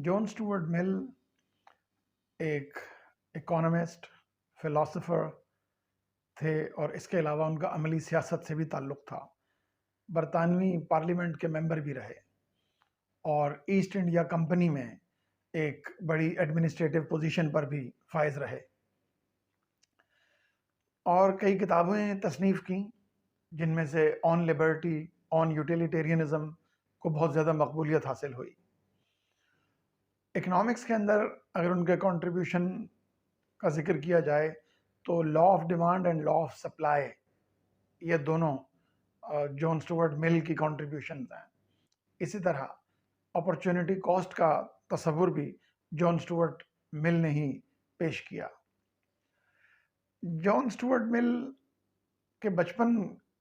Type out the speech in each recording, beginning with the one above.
جون Stuart مل ایک economist, philosopher تھے اور اس کے علاوہ ان کا عملی سیاست سے بھی تعلق تھا۔ برطانوی پارلیمنٹ کے ممبر بھی رہے اور ایسٹ انڈیا کمپنی میں ایک بڑی ایڈمنسٹریٹو پوزیشن پر بھی فائز رہے، اور کئی کتابیں تصنیف کیں جن میں سے آن لبرٹی، آن یوٹیلیٹیرینزم کو بہت زیادہ مقبولیت حاصل ہوئی۔ اکنامکس کے اندر اگر ان کے کنٹریبیوشن کا ذکر کیا جائے تو law of demand and law of supply, یہ دونوں جون اسٹوارٹ مل کی کنٹریبیوشنز ہیں۔ اسی طرح اپرچونٹی کاسٹ کا تصور بھی جون اسٹوارٹ مل نے ہی پیش کیا۔ جون اسٹوارٹ مل کے بچپن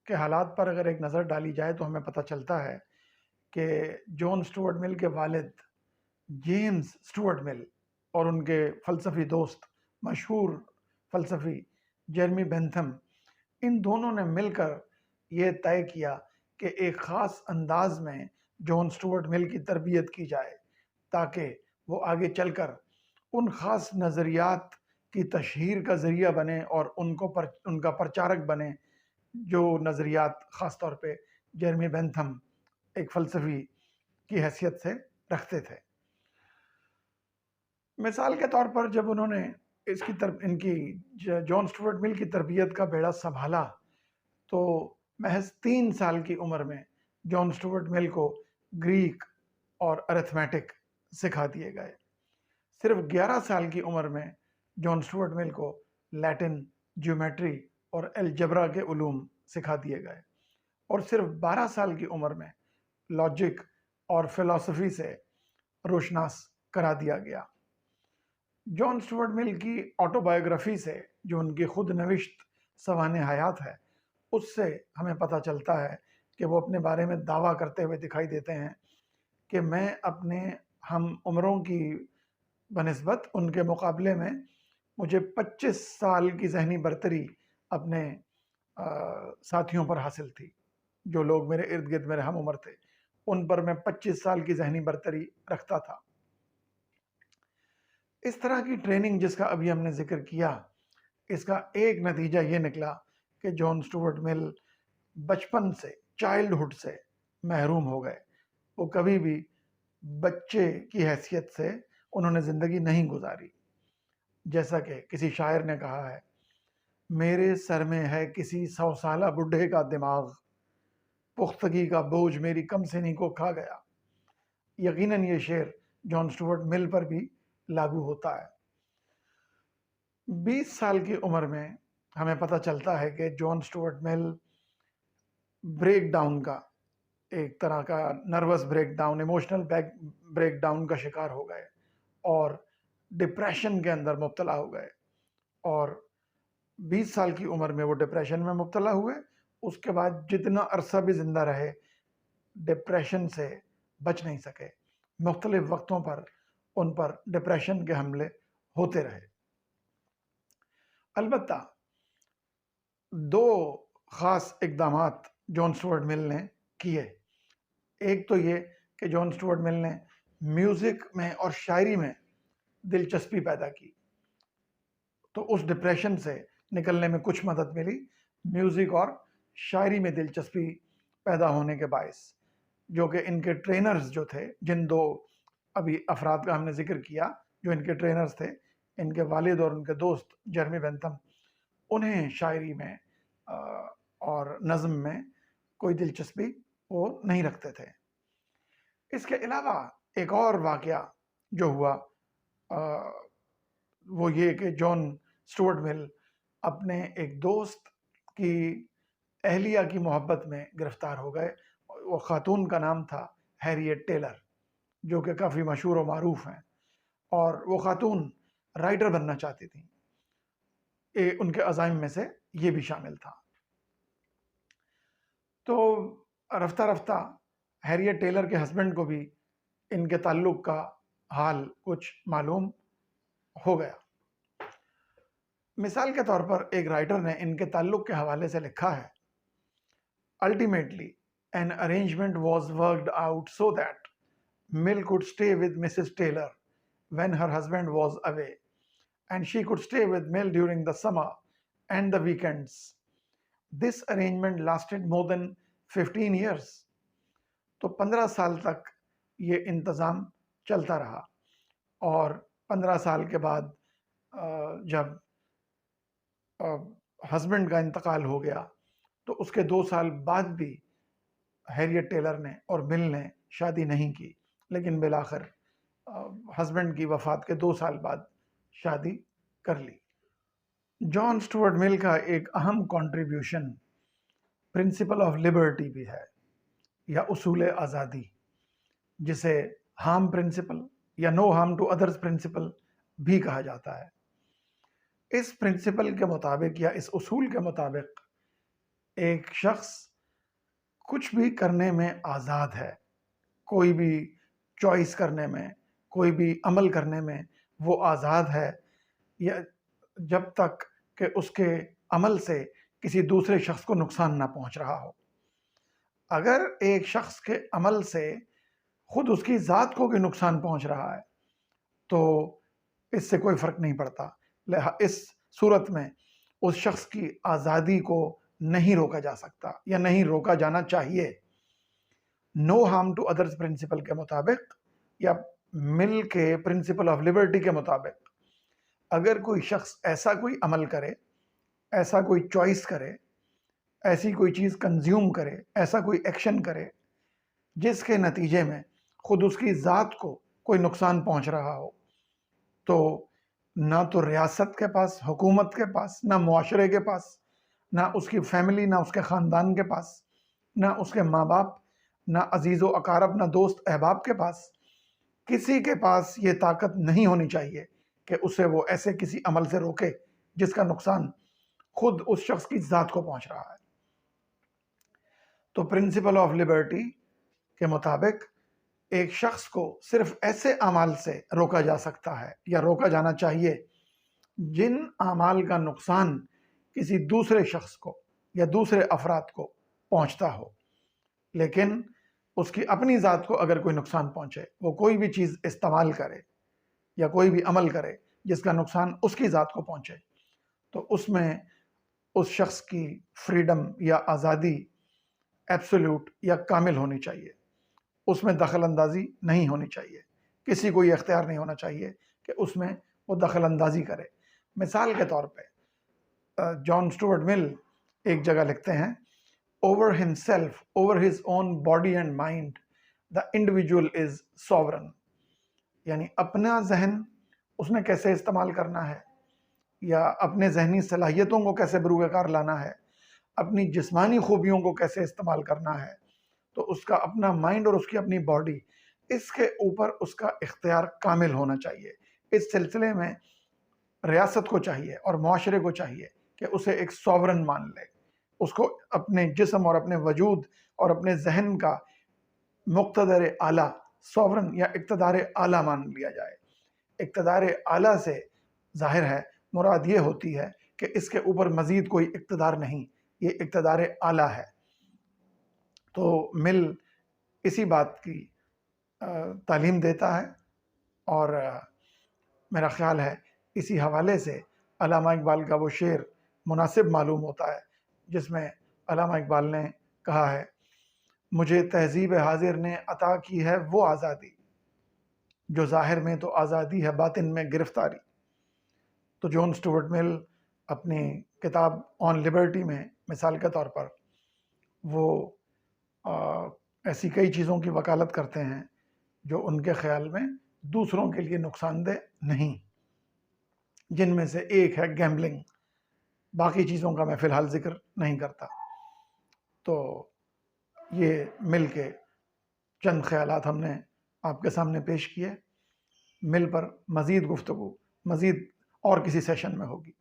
کے حالات پر اگر ایک نظر ڈالی جائے تو ہمیں پتہ چلتا ہے کہ جون اسٹوارٹ مل کے والد جیمز اسٹوارٹ مل اور ان کے فلسفی دوست مشہور فلسفی جیرمی بینتھم، ان دونوں نے مل کر یہ طے کیا کہ ایک خاص انداز میں جون اسٹوارٹ مل کی تربیت کی جائے تاکہ وہ آگے چل کر ان خاص نظریات کی تشہیر کا ذریعہ بنے اور ان کا پرچارک بنے جو نظریات خاص طور پہ جیرمی بینتھم ایک فلسفی کی حیثیت سے رکھتے تھے۔ مثال کے طور پر جب انہوں نے ان کی جون اسٹوارٹ مل کی تربیت کا بیڑا سنبھالا تو محض 3 سال کی عمر میں جون اسٹوارٹ مل کو گریک اور ارتھمیٹک سکھا دیے گئے۔ صرف 11 سال کی عمر میں جون اسٹوارٹ مل کو لیٹن، جیومیٹری اور الجبرا کے علوم سکھا دیے گئے، اور صرف 12 سال کی عمر میں لاجک اور فلسفی سے روشناس کرا دیا گیا۔ جون اسٹوارٹ مل کی آٹوبایوگرافی سے، جو ان کی خود نوشت سوانح حیات ہے، اس سے ہمیں پتہ چلتا ہے کہ وہ اپنے بارے میں دعویٰ کرتے ہوئے دکھائی دیتے ہیں کہ میں اپنے ہم عمروں کی بنسبت ان کے مقابلے میں مجھے 25 سال کی ذہنی برتری اپنے ساتھیوں پر حاصل تھی۔ جو لوگ میرے ارد گرد میرے ہم عمر تھے ان پر میں 25 سال کی ذہنی برتری رکھتا تھا۔ اس طرح کی ٹریننگ جس کا ابھی ہم نے ذکر کیا، اس کا ایک نتیجہ یہ نکلا کہ جون اسٹوارٹ مل بچپن سے، چائلڈ ہوڈ سے محروم ہو گئے۔ وہ کبھی بھی بچے کی حیثیت سے انہوں نے زندگی نہیں گزاری۔ جیسا کہ کسی شاعر نے کہا ہے، میرے سر میں ہے کسی 100 سالہ بڈھے کا دماغ، پختگی کا بوجھ میری کم سنی کو کھا گیا۔ یقیناً یہ شعر جون اسٹوارٹ مل پر بھی لاگو ہوتا ہے۔ 20 سال کی عمر میں ہمیں پتہ چلتا ہے کہ جون اسٹوارٹ مل بریک ڈاؤن کا، ایک طرح کا nervous break down, emotional break down کا شکار ہو گئے اور ڈپریشن کے اندر مبتلا ہو گئے، اور 20 سال کی عمر میں وہ ڈپریشن میں مبتلا ہوئے۔ اس کے بعد جتنا عرصہ بھی زندہ رہے ڈپریشن سے بچ نہیں سکے۔ مختلف وقتوں پر ان پر ڈپریشن کے حملے ہوتے رہے۔ البتہ 2 خاص اقدامات جون اسٹوارٹ مل نے کیے۔ ایک تو یہ کہ جون اسٹوارٹ مل نے میوزک میں اور شاعری میں دلچسپی پیدا کی، تو اس ڈپریشن سے نکلنے میں کچھ مدد ملی میوزک اور شاعری میں دلچسپی پیدا ہونے کے باعث، جو کہ ان کے ٹرینرز جو تھے، جن 2 ابھی افراد کا ہم نے ذکر کیا جو ان کے ٹرینرز تھے، ان کے والد اور ان کے دوست جیرمی بینتھم، انہیں شاعری میں اور نظم میں کوئی دلچسپی وہ نہیں رکھتے تھے۔ اس کے علاوہ ایک اور واقعہ جو ہوا وہ یہ کہ جون اسٹوارٹ مل اپنے ایک دوست کی اہلیہ کی محبت میں گرفتار ہو گئے۔ وہ خاتون کا نام تھا ہیریٹ ٹیلر، جو کہ کافی مشہور و معروف ہیں، اور وہ خاتون رائٹر بننا چاہتی تھیں۔ ان کے عزائم میں سے یہ بھی شامل تھا۔ تو رفتہ رفتہ ہیریٹ ٹیلر کے ہسبینڈ کو بھی ان کے تعلق کا حال کچھ معلوم ہو گیا۔ مثال کے طور پر ایک رائٹر نے ان کے تعلق کے حوالے سے لکھا ہے، Ultimately, an arrangement was worked out so that Mill could stay with Mrs. Taylor when her husband was away, and she could stay with Mill during the summer and the weekends. This arrangement lasted more than 15 years. تو 15 سال تک یہ انتظام چلتا رہا، اور 15 سال کے بعد جب ہسبینڈ کا انتقال ہو گیا تو اس کے 2 سال بعد بھی ہیریٹ ٹیلر نے اور مل نے شادی نہیں کی، لیکن بالآخر ہسبینڈ کی وفات کے 2 سال بعد شادی کر لی۔ جان اسٹوارٹ مل کا ایک اہم کنٹریبیوشن پرنسپل آف لبرٹی بھی ہے، یا اصول آزادی، جسے ہارم پرنسپل یا no harm to others principle بھی کہا جاتا ہے۔ اس پرنسپل کے مطابق یا اس اصول کے مطابق ایک شخص کچھ بھی کرنے میں آزاد ہے، کوئی بھی چوائس کرنے میں، کوئی بھی عمل کرنے میں وہ آزاد ہے، یا جب تک کہ اس کے عمل سے کسی دوسرے شخص کو نقصان نہ پہنچ رہا ہو۔ اگر ایک شخص کے عمل سے خود اس کی ذات کو بھی نقصان پہنچ رہا ہے تو اس سے کوئی فرق نہیں پڑتا، اس صورت میں اس شخص کی آزادی کو نہیں روکا جا سکتا یا نہیں روکا جانا چاہیے۔ No harm to others principle کے مطابق یا مل کے پرنسپل آف لبرٹی کے مطابق اگر کوئی شخص ایسا کوئی عمل کرے، ایسا کوئی چوائس کرے، ایسی کوئی چیز کنزیوم کرے، ایسا کوئی ایکشن کرے جس کے نتیجے میں خود اس کی ذات کو کوئی نقصان پہنچ رہا ہو، تو نہ تو ریاست کے پاس، حکومت کے پاس، نہ معاشرے کے پاس، نہ اس کی فیملی، نہ اس کے خاندان کے پاس، نہ اس کے ماں باپ، نہ عزیز و اقارب، نہ دوست احباب کے پاس، کسی کے پاس یہ طاقت نہیں ہونی چاہیے کہ اسے وہ ایسے کسی عمل سے روکے جس کا نقصان خود اس شخص کی ذات کو پہنچ رہا ہے۔ تو پرنسپل آف لبرٹی کے مطابق ایک شخص کو صرف ایسے اعمال سے روکا جا سکتا ہے یا روکا جانا چاہیے جن اعمال کا نقصان کسی دوسرے شخص کو یا دوسرے افراد کو پہنچتا ہو، لیکن اس کی اپنی ذات کو اگر کوئی نقصان پہنچے، وہ کوئی بھی چیز استعمال کرے یا کوئی بھی عمل کرے جس کا نقصان اس کی ذات کو پہنچے، تو اس میں اس شخص کی فریڈم یا آزادی ایبسولوٹ یا کامل ہونی چاہیے، اس میں دخل اندازی نہیں ہونی چاہیے، کسی کو یہ اختیار نہیں ہونا چاہیے کہ اس میں وہ دخل اندازی کرے۔ مثال کے طور پہ جان اسٹوارٹ مل ایک جگہ لکھتے ہیں، over himself, over his own body and mind, the individual is sovereign، یعنی اپنا ذہن اس نے کیسے استعمال کرنا ہے، یا اپنے ذہنی صلاحیتوں کو کیسے بروئے کار لانا ہے، اپنی جسمانی خوبیوں کو کیسے استعمال کرنا ہے، تو اس کا اپنا مائنڈ اور اس کی اپنی باڈی، اس کے اوپر اس کا اختیار کامل ہونا چاہیے۔ اس سلسلے میں ریاست کو چاہیے اور معاشرے کو چاہیے کہ اسے ایک سوورن مان لے، اس کو اپنے جسم اور اپنے وجود اور اپنے ذہن کا مقتدر اعلیٰ، سوورن یا اقتدار اعلیٰ مان لیا جائے۔ اقتدار اعلیٰ سے ظاہر ہے مراد یہ ہوتی ہے کہ اس کے اوپر مزید کوئی اقتدار نہیں، یہ اقتدار اعلیٰ ہے۔ تو مل اسی بات کی تعلیم دیتا ہے، اور میرا خیال ہے اسی حوالے سے علامہ اقبال کا وہ شعر مناسب معلوم ہوتا ہے جس میں علامہ اقبال نے کہا ہے، مجھے تہذیب حاضر نے عطا کی ہے وہ آزادی، جو ظاہر میں تو آزادی ہے باطن میں گرفتاری۔ تو جان اسٹوارٹ مل اپنی کتاب آن لبرٹی میں مثال کے طور پر وہ ایسی کئی چیزوں کی وکالت کرتے ہیں جو ان کے خیال میں دوسروں کے لیے نقصان دہ نہیں، جن میں سے ایک ہے گیمبلنگ، باقی چیزوں کا میں فی الحال ذکر نہیں کرتا۔ تو یہ مل کے چند خیالات ہم نے آپ کے سامنے پیش کیے، مل پر مزید گفتگو مزید اور کسی سیشن میں ہوگی۔